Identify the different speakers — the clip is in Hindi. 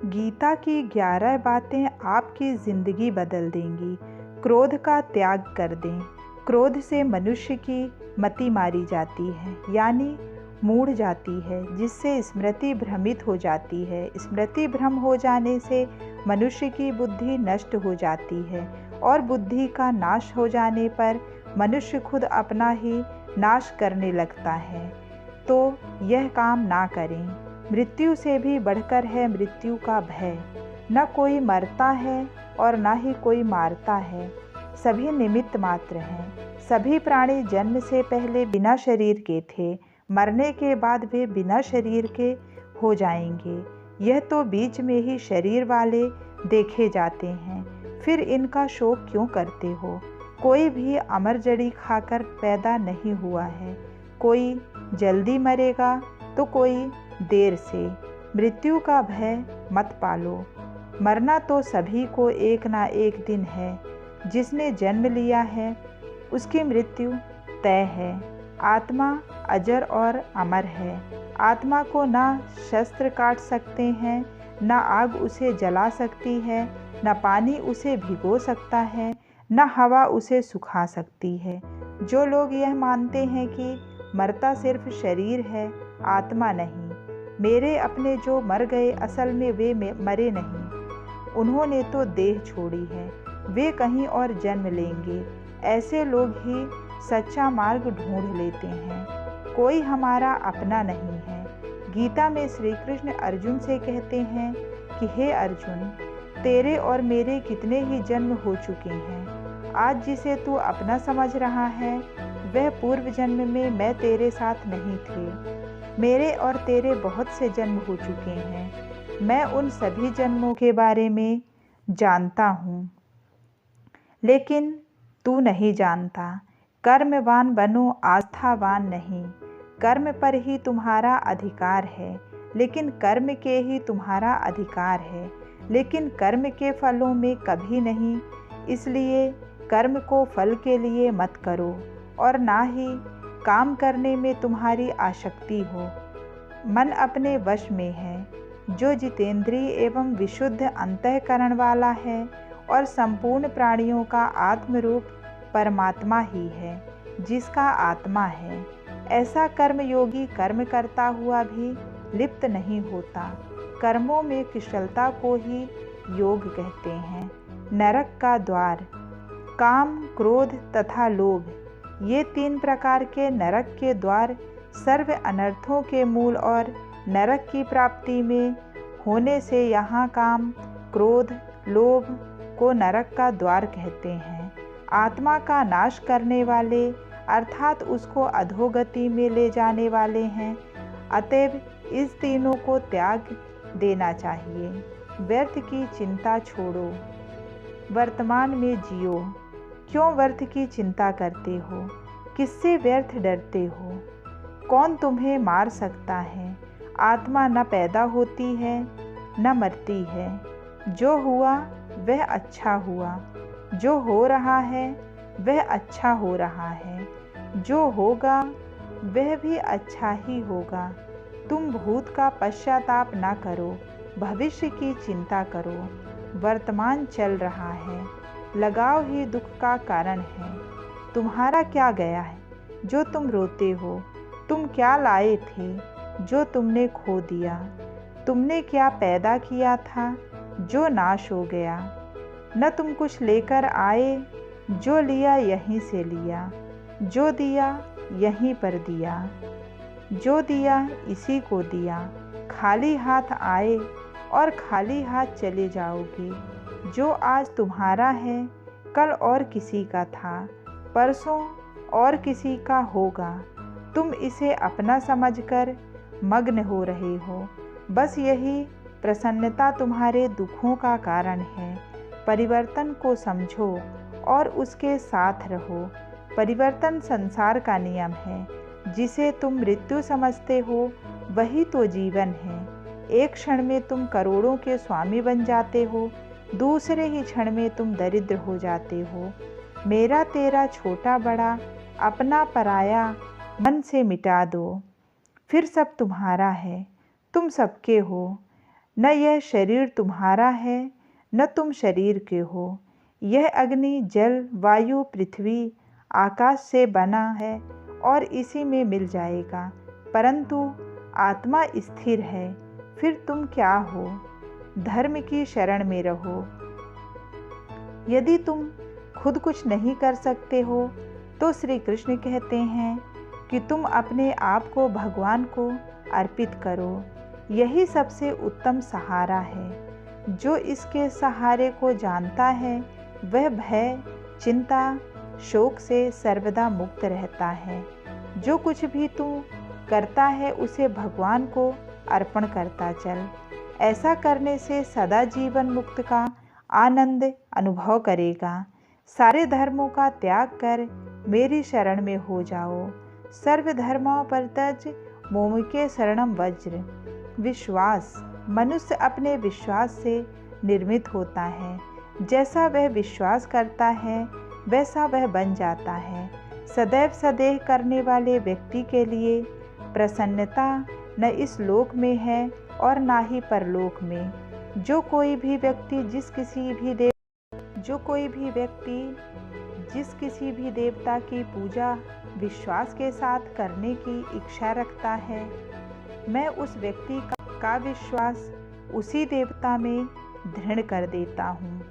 Speaker 1: गीता की 11 बातें आपकी ज़िंदगी बदल देंगी। क्रोध का त्याग कर दें। क्रोध से मनुष्य की मति मारी जाती है, यानी मूढ़ जाती है, जिससे स्मृति भ्रमित हो जाती है। स्मृति भ्रम हो जाने से मनुष्य की बुद्धि नष्ट हो जाती है और बुद्धि का नाश हो जाने पर मनुष्य खुद अपना ही नाश करने लगता है। तो यह काम ना करें। मृत्यु से भी बढ़कर है मृत्यु का भय। न कोई मरता है और न ही कोई मारता है, सभी निमित्त मात्र हैं। सभी प्राणी जन्म से पहले बिना शरीर के थे, मरने के बाद वे बिना शरीर के हो जाएंगे। यह तो बीच में ही शरीर वाले देखे जाते हैं, फिर इनका शोक क्यों करते हो? कोई भी अमर जड़ी खाकर पैदा नहीं हुआ है। कोई जल्दी मरेगा तो कोई देर से। मृत्यु का भय मत पालो। मरना तो सभी को एक ना एक दिन है। जिसने जन्म लिया है उसकी मृत्यु तय है। आत्मा अजर और अमर है। आत्मा को ना शस्त्र काट सकते हैं, ना आग उसे जला सकती है, ना पानी उसे भिगो सकता है, ना हवा उसे सुखा सकती है। जो लोग यह मानते हैं कि मरता सिर्फ शरीर है, आत्मा नहीं। मेरे अपने जो मर गए, असल में वे मरे नहीं, उन्होंने तो देह छोड़ी है। वे कहीं और जन्म लेंगे। ऐसे लोग ही सच्चा मार्ग ढूंढ लेते हैं। कोई हमारा अपना नहीं है। गीता में श्री कृष्ण अर्जुन से कहते हैं कि हे अर्जुन, तेरे और मेरे कितने ही जन्म हो चुके हैं। आज जिसे तू अपना समझ रहा है, वह पूर्व जन्म में मैं तेरे साथ नहीं थे। मेरे और तेरे बहुत से जन्म हो चुके हैं। मैं उन सभी जन्मों के बारे में जानता हूँ, लेकिन तू नहीं जानता। कर्मवान बनो, आस्थावान नहीं। कर्म पर ही तुम्हारा अधिकार है, लेकिन कर्म के ही तुम्हारा अधिकार है, लेकिन कर्म के फलों में कभी नहीं। इसलिए कर्म को फल के लिए मत करो और ना ही काम करने में तुम्हारी आसक्ति हो। मन अपने वश में है। जो जितेंद्रिय एवं विशुद्ध अंतःकरण वाला है और संपूर्ण प्राणियों का आत्मरूप परमात्मा ही है, जिसका आत्मा है। ऐसा कर्मयोगी कर्म करता हुआ भी लिप्त नहीं होता। कर्मों में कुशलता को ही योग कहते हैं। नरक का द्वार। काम, क्रोध तथा लोभ, ये 3 प्रकार के नरक के द्वार सर्व अनर्थों के मूल और नरक की प्राप्ति में होने से यहाँ काम, क्रोध, लोभ को नरक का द्वार कहते हैं। आत्मा का नाश करने वाले अर्थात उसको अधोगति में ले जाने वाले हैं। अतएव इस तीनों को त्याग देना चाहिए। व्यर्थ की चिंता छोड़ो, वर्तमान में जियो। क्यों व्यर्थ की चिंता करते हो? किससे व्यर्थ डरते हो? कौन तुम्हें मार सकता है? आत्मा न पैदा होती है न मरती है। जो हुआ वह अच्छा हुआ, जो हो रहा है वह अच्छा हो रहा है, जो होगा वह भी अच्छा ही होगा। तुम भूत का पश्चाताप न करो, भविष्य की चिंता करो। वर्तमान चल रहा है, लगाव ही दुख का कारण है। तुम्हारा क्या गया है जो तुम रोते हो? तुम क्या लाए थे जो तुमने खो दिया? तुमने क्या पैदा किया था जो नाश हो गया? न तुम कुछ लेकर आए, जो लिया यहीं से लिया, जो दिया यहीं पर दिया, जो दिया इसी को दिया। खाली हाथ आए और खाली हाथ चले जाओगे। जो आज तुम्हारा है कल और किसी का था, परसों और किसी का होगा। तुम इसे अपना समझकर मग्न हो रहे हो। बस यही प्रसन्नता तुम्हारे दुखों का कारण है। परिवर्तन को समझो और उसके साथ रहो। परिवर्तन संसार का नियम है। जिसे तुम मृत्यु समझते हो वही तो जीवन है। एक क्षण में तुम करोड़ों के स्वामी बन जाते हो, दूसरे ही क्षण में तुम दरिद्र हो जाते हो। मेरा तेरा छोटा बड़ा, अपना पराया मन से मिटा दो, फिर सब तुम्हारा है। तुम सबके हो। न यह शरीर तुम्हारा है न तुम शरीर के हो। यह अग्नि, जल, वायु, पृथ्वी, आकाश से बना है और इसी में मिल जाएगा, परंतु आत्मा स्थिर है। फिर तुम क्या हो? धर्म की शरण में रहो। यदि तुम खुद कुछ नहीं कर सकते हो तो श्री कृष्ण कहते हैं कि तुम अपने आप को भगवान को अर्पित करो। यही सबसे उत्तम सहारा है। जो इसके सहारे को जानता है वह भय, चिंता, शोक से सर्वदा मुक्त रहता है। जो कुछ भी तू करता है उसे भगवान को अर्पण करता चल। ऐसा करने से सदा जीवन मुक्त का आनंद अनुभव करेगा। सारे धर्मों का त्याग कर मेरी शरण में हो जाओ। सर्वधर्मा परित्यज मोमुखे शरणम वज्र। विश्वास। मनुष्य अपने विश्वास से निर्मित होता है। जैसा वह विश्वास करता है वैसा वह बन जाता है। सदैव सदेह करने वाले व्यक्ति के लिए प्रसन्नता न इस लोक में है और ना ही परलोक में। जो कोई भी व्यक्ति जिस किसी भी देवता की पूजा विश्वास के साथ करने की इच्छा रखता है, मैं उस व्यक्ति का विश्वास उसी देवता में दृढ़ कर देता हूँ।